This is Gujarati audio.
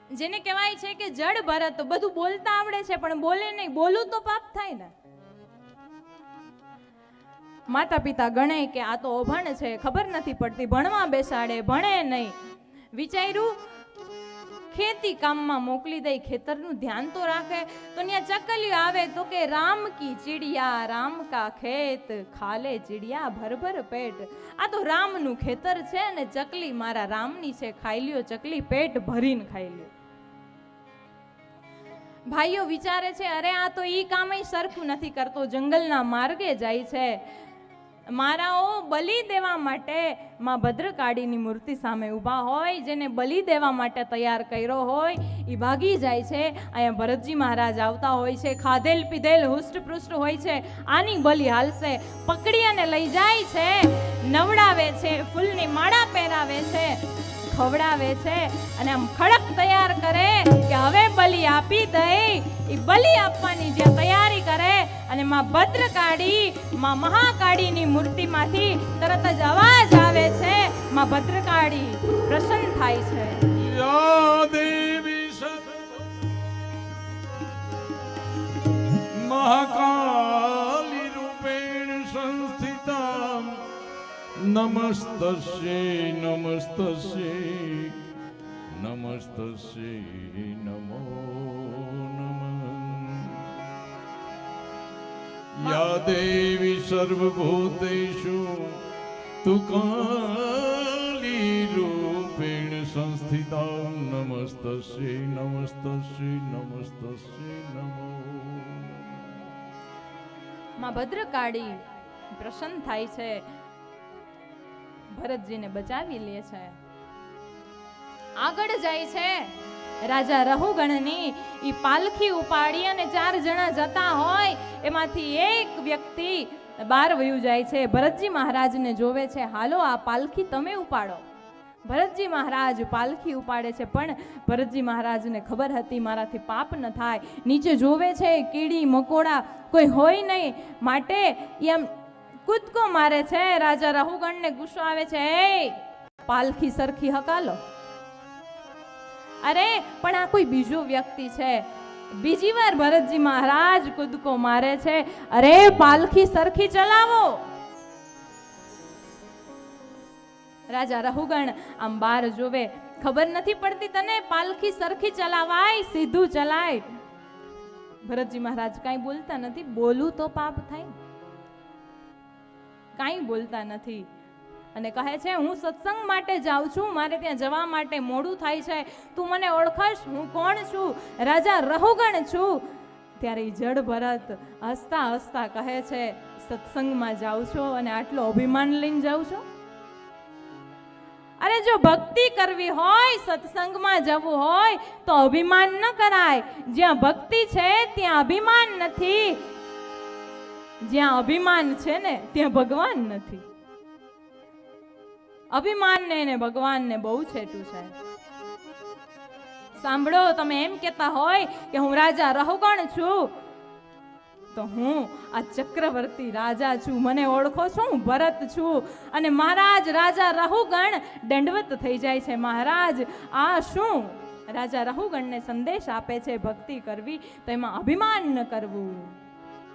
જેને કહેવાય છે કે જડ ભરત, બધું બોલતા આવડે છે પણ બોલે નહીં, બોલું તો પાપ થાય ને. માતા પિતા ગણે કે આ તો અભણ છે, ખબર નથી પડતી, ભણવા બેસાડે, ભણે નહીં. વિચાર્યું ખેતી કામમાં મોકલી દઈ, ખેતરનું ધ્યાન તો રાખે. તો ત્યાં ચકલીઓ આવે તો કે રામ કી ચિડિયા રામ કા ખેત, ખાલે ચિડિયા ભર ભર પેટ. આ તો રામનું ખેતર છે ને ચકલી મારા રામની છે, ખાઈ લ્યો ચકલી, પેટ ભરીને ખાઈ લ્યો. ભાઈઓ વિચારે છે અરે આ તો ઈ કામય સરખું નથી કરતો, જંગલના માર્ગે જાય છે. મારાઓ બલિ દેવા માટે માં ભદ્રકાળીની મૂર્તિ સામે ઊભા હોય, જેને બલિ દેવા માટે તૈયાર કર્યો હોય એ ભાગી જાય છે. અહીંયા ભરતજી મહારાજ આવતા હોય છે, ખાધેલ પીધેલ હુષ્ટપૃષ્ટ હોય છે, આની બલિ હાલશે. પકડી અને લઈ જાય છે, નવડાવે છે, ફૂલની માળા પહેરાવે છે, ખવડાવે છે અને આમ ખડક તૈયાર કરે કે હવે બલિ આપી દઈ. એ બલિ આપવાની જે તૈયારી કરે અને માં ભદ્રકાળી, માં મહાકાળીની મૂર્તિમાંથી તરત જ અવાજ આવે છે, માં ભદ્રકાળી પ્રસન્ન થાય છે. યા દેવી મહાકાલી રૂપેણ સંસ્થિતા નમસ્તસ્યૈ નમસ્તસ્યૈ નમસ્તસ્યૈ નમો નમઃ. યા દેવી સર્વભૂતેષુ તુકાલી રૂપેણ સંસ્થિતા નમસ્તસ્યૈ નમસ્તસ્યૈ નમસ્તસ્યૈ નમો. માં ભદ્રકાળી પ્રસન્ન થાય છે, ભરતજીને બચાવી લે છે. આગળ જાય છે, રાજા રહુગણની ઈ પાલખી ઉપાડી અને 4 જણા જતા હોય, એમાંથી એક વ્યક્તિ બહાર વયું જાય છે. ભરતજી મહારાજને જોવે છે, હાલો આ પાલખી તમે ઉપાડો. ભરતજી મહારાજ પાલખી ઉપાડે છે, પણ ભરતજી મહારાજને ખબર હતી મારાથી પાપ ન થાય. નીચે જોવે છે, કીડી મકોડા કોઈ હોય નહીં, માટે એમ કૂદકો મારે છે. રાજા રહુગણને ગુસ્સો આવે છે, એ પાલખી સરખી હકાલો. અરે પણ આ કોઈ બીજો વ્યક્તિ છે. બીજી વાર ભરતજી મહારાજ કૂદકો મારે છે, અરે પાલખી સરખી ચલાવો. રાજા રહુગણ આમ બાર જોવે, ખબર નથી પડતી તને પાલખી સરખી ચલાવાય, સીધું ચલાય. ભરતજી મહારાજ કાંઈ બોલતા નથી, બોલું તો પાપ થાય, કાંઈ બોલતા નથી અને કહે છે હું સત્સંગ માટે જાઉં છું, મારે ત્યાં જવા માટે મોડું થાય છે, તું મને ઓળખશ, હું કોણ છું? રાજા રહુગણ છું. ત્યારે જડ ભરત હસતા હસતા કહે છે, સત્સંગમાં જાઉં છો અને આટલો અભિમાન લઈને જાઉં છો? અરે જો ભક્તિ કરવી હોય, સત્સંગમાં જવું હોય તો અભિમાન ન કરાય. જ્યાં ભક્તિ છે ત્યાં અભિમાન નથી, જ્યાં અભિમાન છે ને ત્યાં ભગવાન નથી. અભિમાન ને ભગવાન ને બહુ છેટું છે. સાંભળો, તમે એમ કહેતા હોય કે હું રાજા રહુગણ છું, તો હું આ ચક્રવર્તી રાજા છું, મને ઓળખો છો? હું ભરત છું. અને મહારાજ રાજા રહુગણ દંડવત થઈ જાય છે, મહારાજ આ શું? રાજા રહુગણને સંદેશ આપે છે, ભક્તિ કરવી તો એમાં અભિમાન ન કરવું.